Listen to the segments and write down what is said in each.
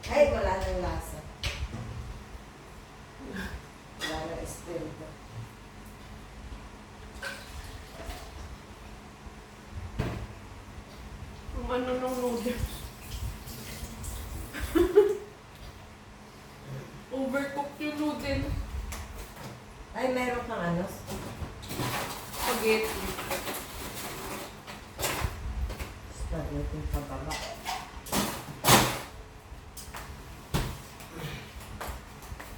Ay, wala nang lasa. Wala nang espiritu. Kung ano nung noodles. Overcooked yung noodle. Ay, meron kang ano? Spaghetti. Spaghetti sa baba.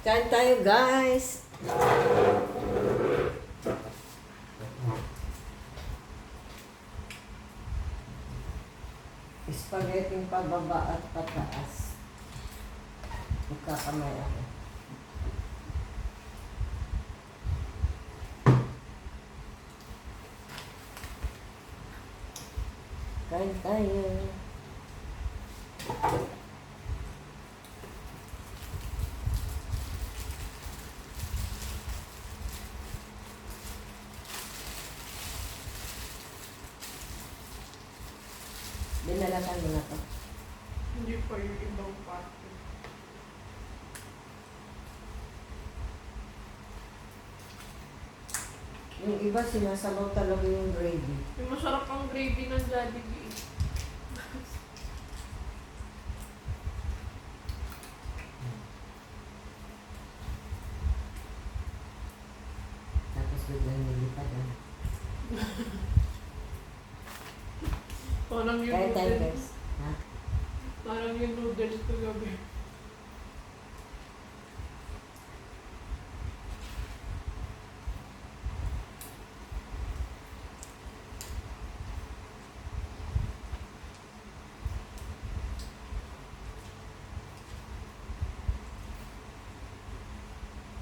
Kain tayo, guys. Spaghetti pababa at pataas. Magkakamay ako. Kain tayo. Binalatan mo na to. Hindi pa yung ibang parte. Yung iba sinasabaw talaga yung gravy. Yung masarap ang gravy ng Jollibee. Tapos biglang nilipad. Parang yung Kain tayo, noodles. guys. Ha? Parang yung noodles ko gabi.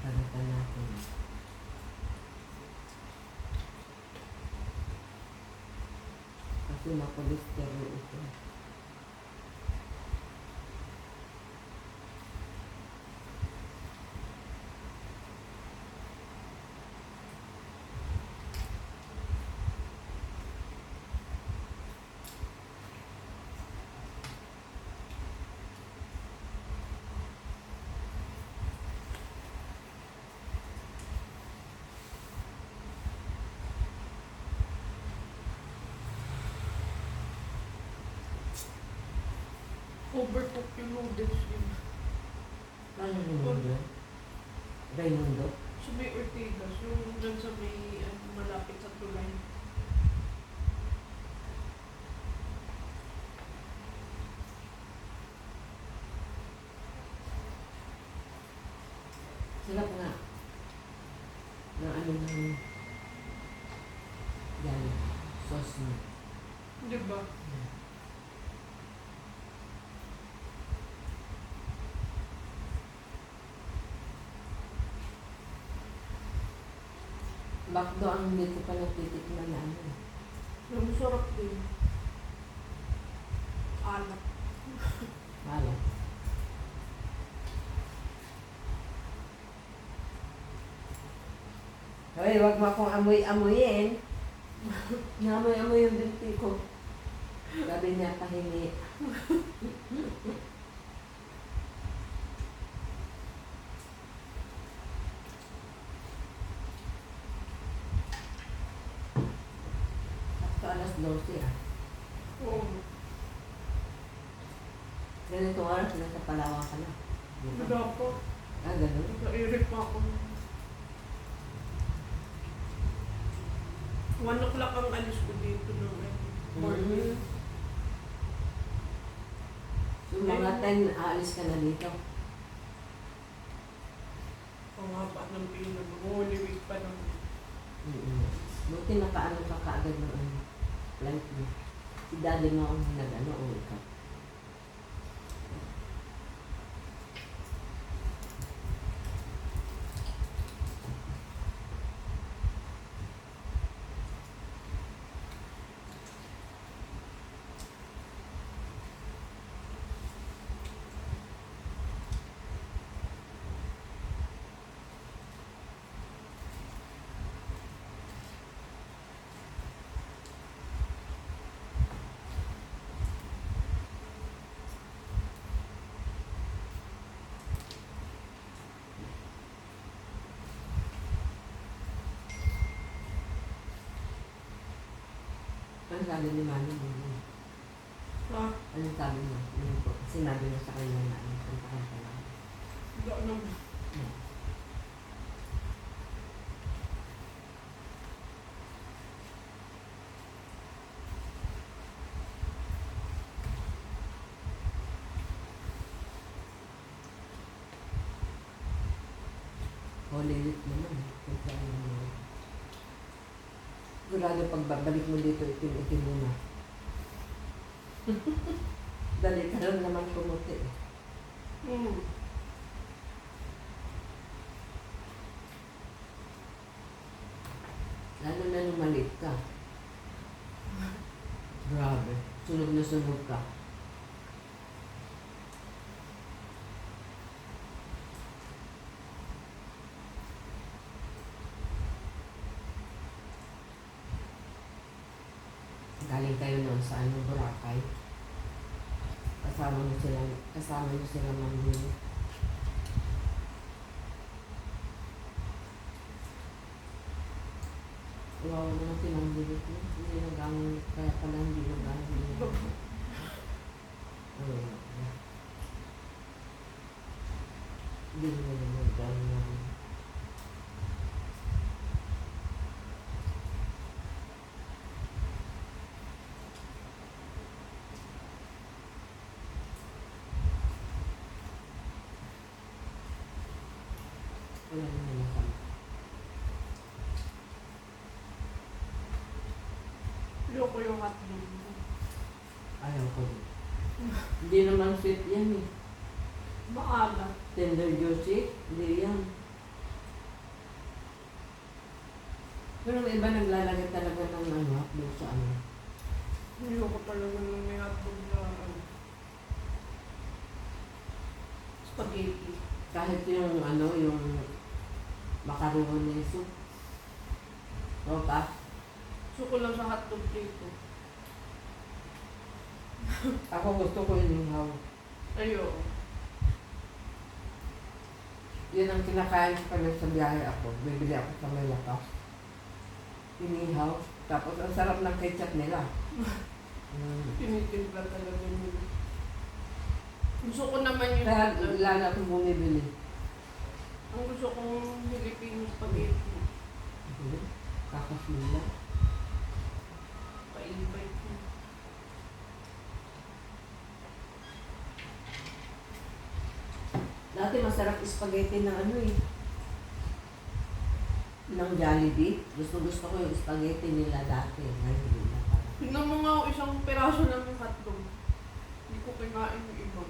Pagkatan natin. Kasi makolesterol ito. Overcooked yung noodles yun. Ano Raimundo? Raimundo? Sa may Ortigas, yung dyan sa may malapit sa tulay. Sarap nga. Na ano ng yan, sauce mo. Di ba? Bakdo ang hindi ko pa natitikman na ano. Yung masarap din. Alat. Wala. Hoy, wag mo akong amoy-amoyin. Naamoy-amoy yung binti ko. Sabi niya, pahingi. Sakto alas 12 ah. Oo. Ganito oras na sa Palawan ka na. Diba? Wala po. Ah, ganun. Nairit pa ako. 1 o'clock ang alis ko dito ng morning. So, mga 10 aalis ka na dito. Ang haba ng pila. Mag-holy week pa lang. Buti nakaano ka kaagad ng ano, flight mo. Si daddy mo ang nag-ano o ikaw. Ano sabi ni Mami mo? Ha? Ano sabi mo? Ano po? Sinabi mo sa kanya na ano, puntahan ka lang. Hindi ako nang... Hmm. Holy week naman. Puntahan mo. Sigurado pagbabalik mo dito, itim-itim mo na. Dali ka lang naman kumuti. Lalo na nung maliit ka. Grabe. Sunog na sunog ka. Galing kayo noon sa ano, Boracay. Kasama mo sila mamili. Wow, naman pinamili ko. Hindi nagamit, kaya pala hindi nagamit. Hindi mo nagamit. Wala naman nakamit. Ayoko yung hotdog. Ayaw ko din. Hindi naman sweet yan eh. Maaga. Tender juicy, hindi yan. Pero may iba naglalagay talaga ng ano, hotdog sa ano. Ayoko talaga nung may hotdog na spaghetti. Kahit yung ano, yung macaroni soup. O ka? Gusto ko lang sa hotdog dito. Ako gusto ko yung ihaw. Ayoko. Yun ang kinakain ko pag sa biyahe ako. Bibili ako sa may lakas. Inihaw. Tapos ang sarap ng ketchup nila. Tinitimpla talaga nila. Gusto ko naman yung Kaya lalo akong bumibili. ang gusto kong Filipino spaghetti. Kakasila. Pa-invite mo. Dati masarap spaghetti ng ano eh. Ng Jollibee. Gusto ko yung spaghetti nila dati. Ngayon hindi na parang. Tignan mo nga ako isang piraso lang ng hotdog. Hindi ko kinain yung iba.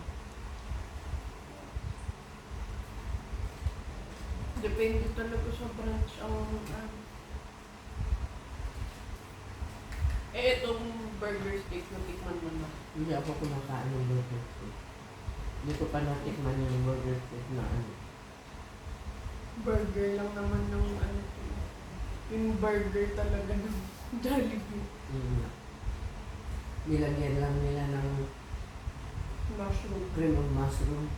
Depende talaga sa branch ang ano. Itong burger steak na tikman mo na. Hindi ako kumakain ng burger steak. Hindi ko pa natikman yung burger steak na ano. Burger lang naman ng ano. Yung burger talaga ng Jollibee. Nilagyan lang nila ng Mushroom. cream of mushroom.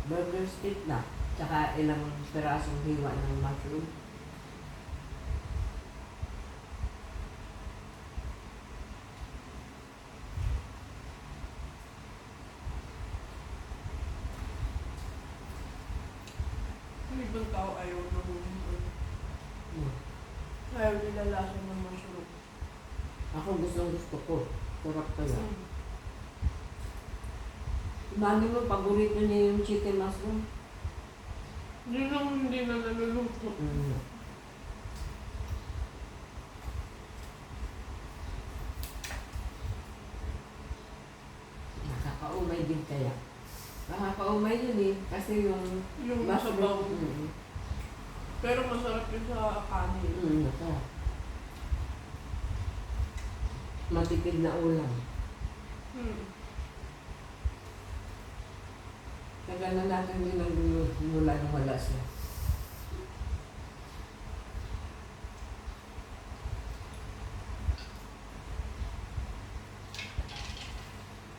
Burger steak na. Tsaka ilang pirasong hiwa ng mushroom. Yung ibang tao ayaw ng ayaw nila lasa ng mushroom. Ako gusto ko. Sarap kaya. Mami mo, paborito niya yung chicken mushroom. Yun lang hindi na naluluto. Nakakaumay din kaya. Nakakaumay yun eh. Kasi yung Yung sabaw. Pero masarap yun sa kanin. Masarap. Matipid na ulam. Tagal na natin din ang mula nung wala siya.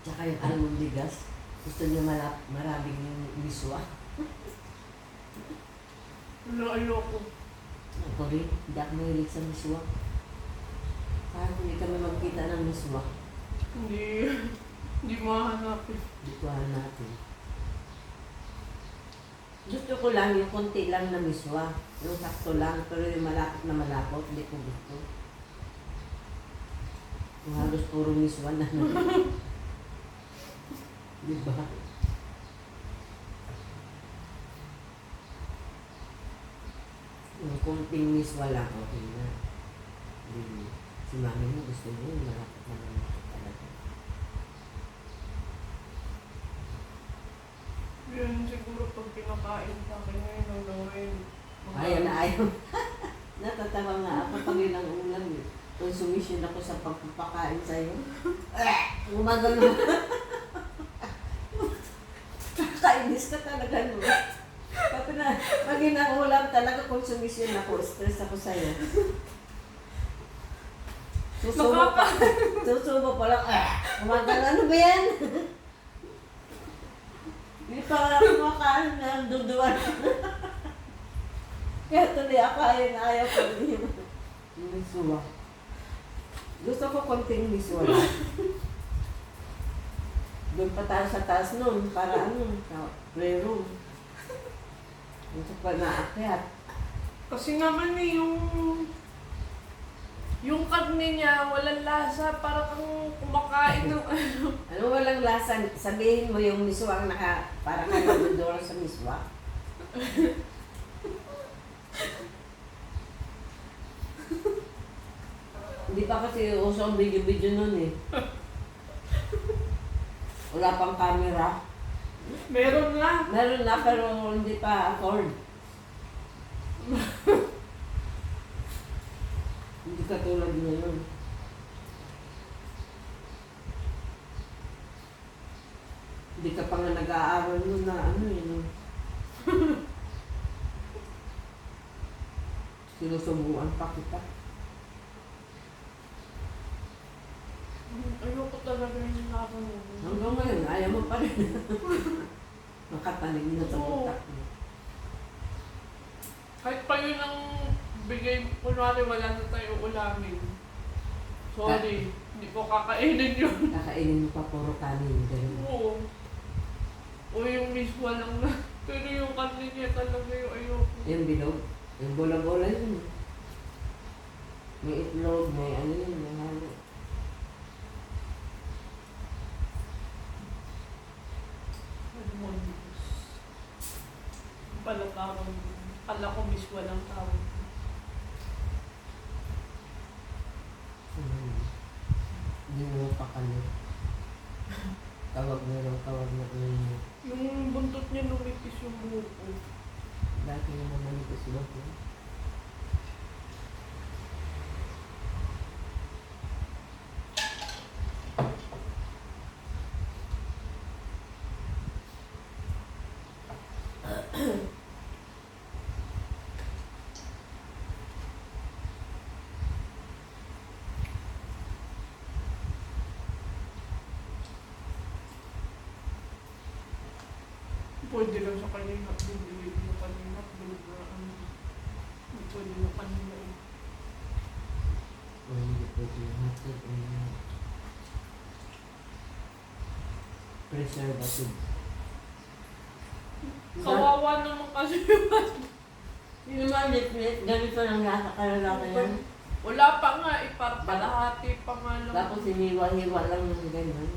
Tsaka yung almond bigas. Gusto niya maraming yung miswa. Ayoko. Ako rin, hindi ako mahilig sa miswa. Kahit hindi kami magkita ng miswa, Hindi, hindi mahanapin. hindi ko natin. Gusto ko lang yung konti lang na miswa. Yung sakto lang, pero yung malapot na malapot, hindi ko gusto. Yung halos puro miswa na. Diba? Yung konting miswa lang, okay na. Hindi. Si mami mo gusto mo yung malapot na malapot talaga. Yun siguro pag pinakain sa akin ngayon, hanggang ngayon. Ayaw na ayaw. Natatawa nga ako pag yun ang ulam eh. Consumption ako sa pagpapakain sa'yo. Gumagano. Kainis ka talaga no. Kapag na, pag yun ang ulam talaga, consumption ako. Stress ako sa'yo. Susubo pa. Susubo pa lang. Gumagano. Ano ba yan? Hindi pa nga kumakain na duduan. Kaya tuloy ako ayaw ko rin yung miswa. Gusto ko konting miswa lang. Doon pa tayo sa taas nun, para ano, sa playroom. Gusto pa naakyat. Kasi naman eh, yung karne niya, walang lasa, para kang kumakain ng ano. Ano walang lasa? Sabihin mo yung miswa ang para ka nagdudurang sa miswa. Hindi pa kasi uso ang video-video nun eh. Wala pang camera. Meron na. Meron na pero hindi pa accord. Hindi katulad ngayon. Hindi ka pa nga nag-aaral nun na ano eh. No? Sinusubuan pa kita. Ayoko talaga yung nakakamulo. Hanggang ngayon, ayaw mo pa rin. Makatalig na sa Oo. utak mo. Kahit pa yun ang bigay, kunwari wala na tayo ulamin. Sorry, hindi ko kakainin yun. Kakainin mo pa puro kanin. Ganun. Oo. O yung miswa lang na. Pero yung karne niya talaga yung ayoko. Yung bilog. Yung bola-bola yun. May itlog, may ano yun, may halo. Ano mo, pala tawag. Pala ko miswa lang tawag. Hindi mo pa kami. Tawag na raw, tawag na ulo. Yung buntot niya lumipis yung buhok ko. Dati naman manipis ba ko? Pwede lang sa kanya yung hotdog. Bibili mo pa yung hotdog na ano. Hindi pwede mo kanina eh. O hindi pwede yung hotdog o yung preservative. Kawawa naman kasi yung hotdog. Hindi naman, ganito lang nakakalala yan. Wala pa nga eh, parang pa nga lang. Tapos hiniwa-hiwa lang ng ganyan.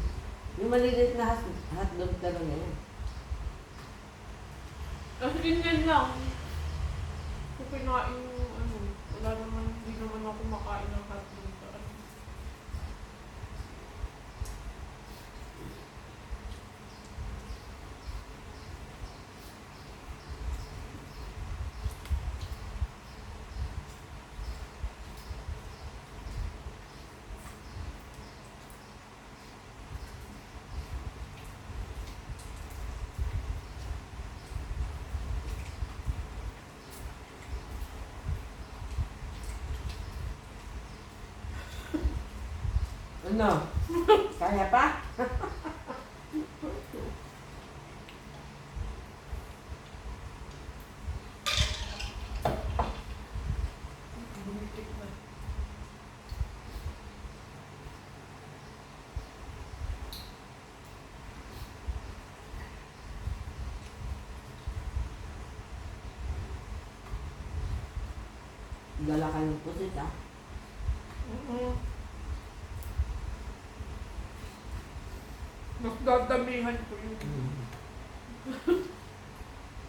Yung maliliit na hotdog talaga yan. Kasi ganyan lang. Kung kinain yung ano, wala naman, hindi naman ako makain ng hotdog. Ano? Kaya pa? Bumitik na. magdala ka ng pusit ah. Mas dadamihan ko yun.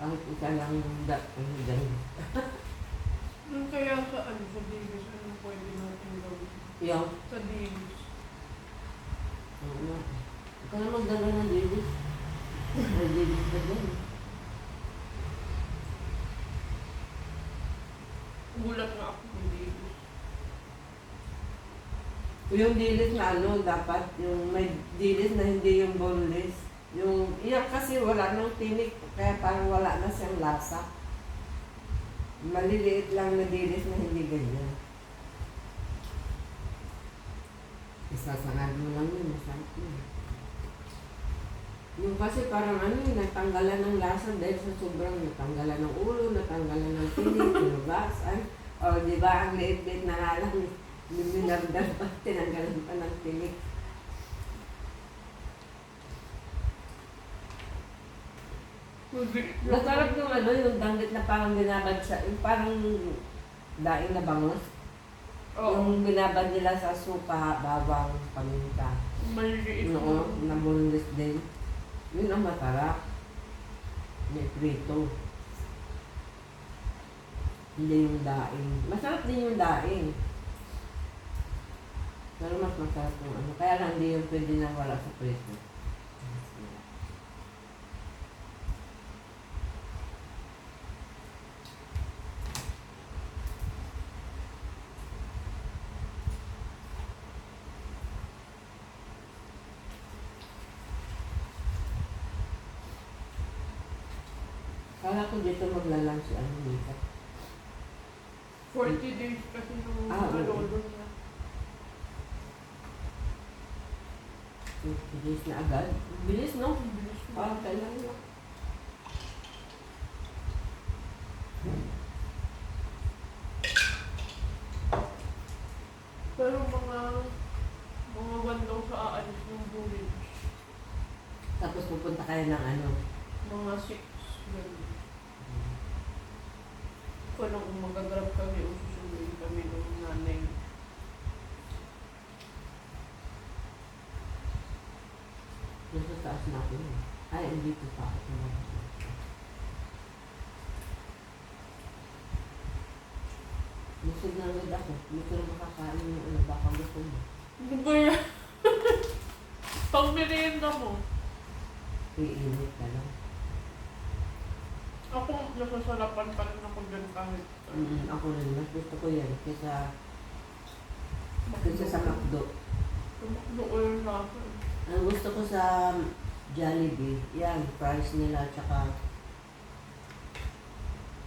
Ang isa lang ano dyan. Yung kaya sa ano, sa Davis, ano pwede natin gawin? Yung, Sa Davis. ano, ikaw na magdala ng dilis. May dilis na dyan. Gulat nga ako ng Davis. Yung dilis na ano, dapat yung may dilis na hindi yung boneless. Yung, iyan kasi wala nang tinik, kaya parang wala na siyang lasa. Maliliit lang na dilis na hindi ganyan. Isasangad mo lang yun, masarap yun. Yung kasi parang ano yun, natanggalan ng lasa dahil sa sobrang natanggalan ng ulo, natanggalan ng tinik, tinugasan. O di ba, ang liit-liit na nga lang, minardar pa, tinanggalan pa ng tinik. Masarap yung ano, yung danggit na parang binabad sa, yung parang daing na bangos. Oo. Yung binabad nila sa suka, bawang, paminta. Maliliit Oo, na boneless din. Yun ang masarap. May prito. Hindi yung daing. Masarap din yung daing. Pero mas masarap yung ano. Kaya lang hindi yung pwede na wala sa prito. Kala ko dito maglalang si ano nito. 40 days kasi nung Ah, oo. lolo niya. Bilis na agad. Bilis no? Bilis na. Parang kailan lang. Pero mga bandaw sa aalis ng bulit. Tapos pupunta kayo ng ano. Mga 6. Ganun. Kung nung magagrab kami o susunduin kami ng nanay. Nasa taas natin. Ay, andito pa ako. Busog na agad ako. Hindi ko na makakain yung ano. Baka gusto mo. Ano ba yan? Pang merienda mo. Iinit ka lang. Ako, nasasarapan pa rin ako dyan kahit. Ako rin. Mas gusto ko yan. Kaysa sa McDo. Tumakbo ko yung lasa. Ang gusto ko sa Jollibee, yan, fries nila, tsaka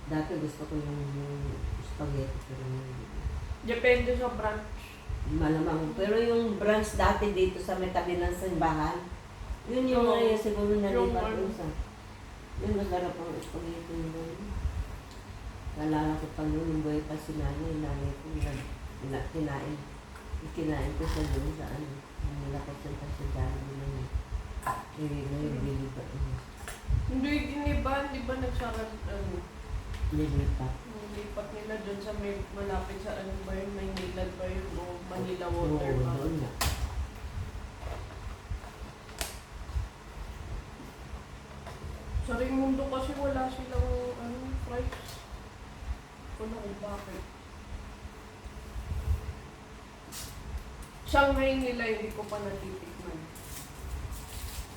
dati gusto ko yung spaghetti, pero Depende sa branch. malamang. Pero yung branch dati dito sa may tabi ng simbahan, yun yung Oo. mga siguro Yung nalipat ano. sa. Yun, masarap ang spaghetti nila. Nalala ko pa noon, yung buhay pa si nanay ko, kinain. Kinain ko siya doon sa ano. Nila ko siya sa Jollibee naman. Bili ba? Hindi giniba, di ba nagsara, Nilipat. nilipat nila dyan sa may malapit sa ano ba yun, Maynilad ba yun, o Manila Oo, Water ba? doon na. Sa Raimundo kasi wala silang price. Kung kung bakit. Shanghai nila, hindi ko pa natitikman.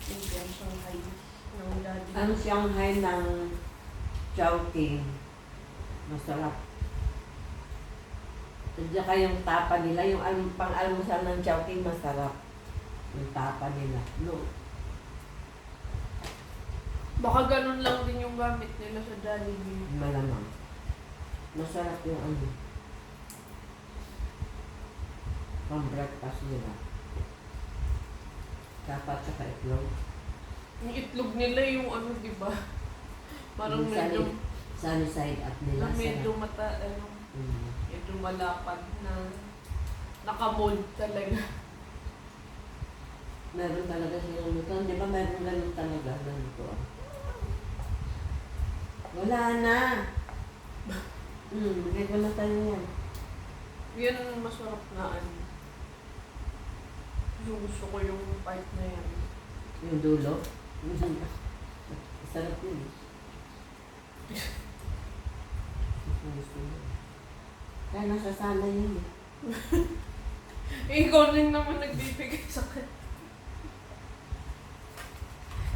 Hindi ang Shanghai ng daddy. Ang Shanghai ng Chowking, masarap. At saka yung tapa nila, yung pang-almusal ng Chowking, masarap. Yung tapa nila. No. Baka ganun lang din yung gamit nila sa Jollibee. Malamang. Masarap yung ano. Pang-breakfast nila. Tapa at saka itlog. Yung itlog nila yung ano, di ba? Parang Yung medyo, sunny side up nila. na medyo sarap. Mm. medyo malapad na nakamold talaga. Meron talaga silang luto. Di ba meron ganun talaga ganito? Wala na. Bigay ko na tayo yan. Yan ang masarap na ano. Gusto ko yung part na yan. Yung dulo. Sarap yun. Gusto mo. Kaya nasasanay yun. Ikaw din naman nagbibigay sa akin.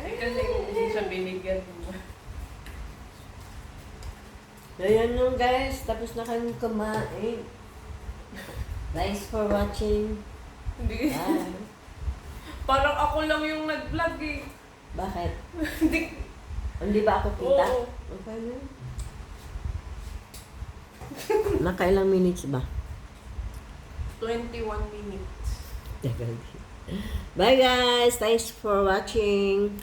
Ay, kasi hindi siya binigyan mo. So yun yung guys, tapos na kami kumain. Thanks for watching. Hindi. Bye. Parang ako lang yung nag-vlog eh. Bakit? Hindi. Hindi ba ako kita? Oo. Okay na. Nakailang minutes ba? 21 minutes. Bye guys! Thanks for watching!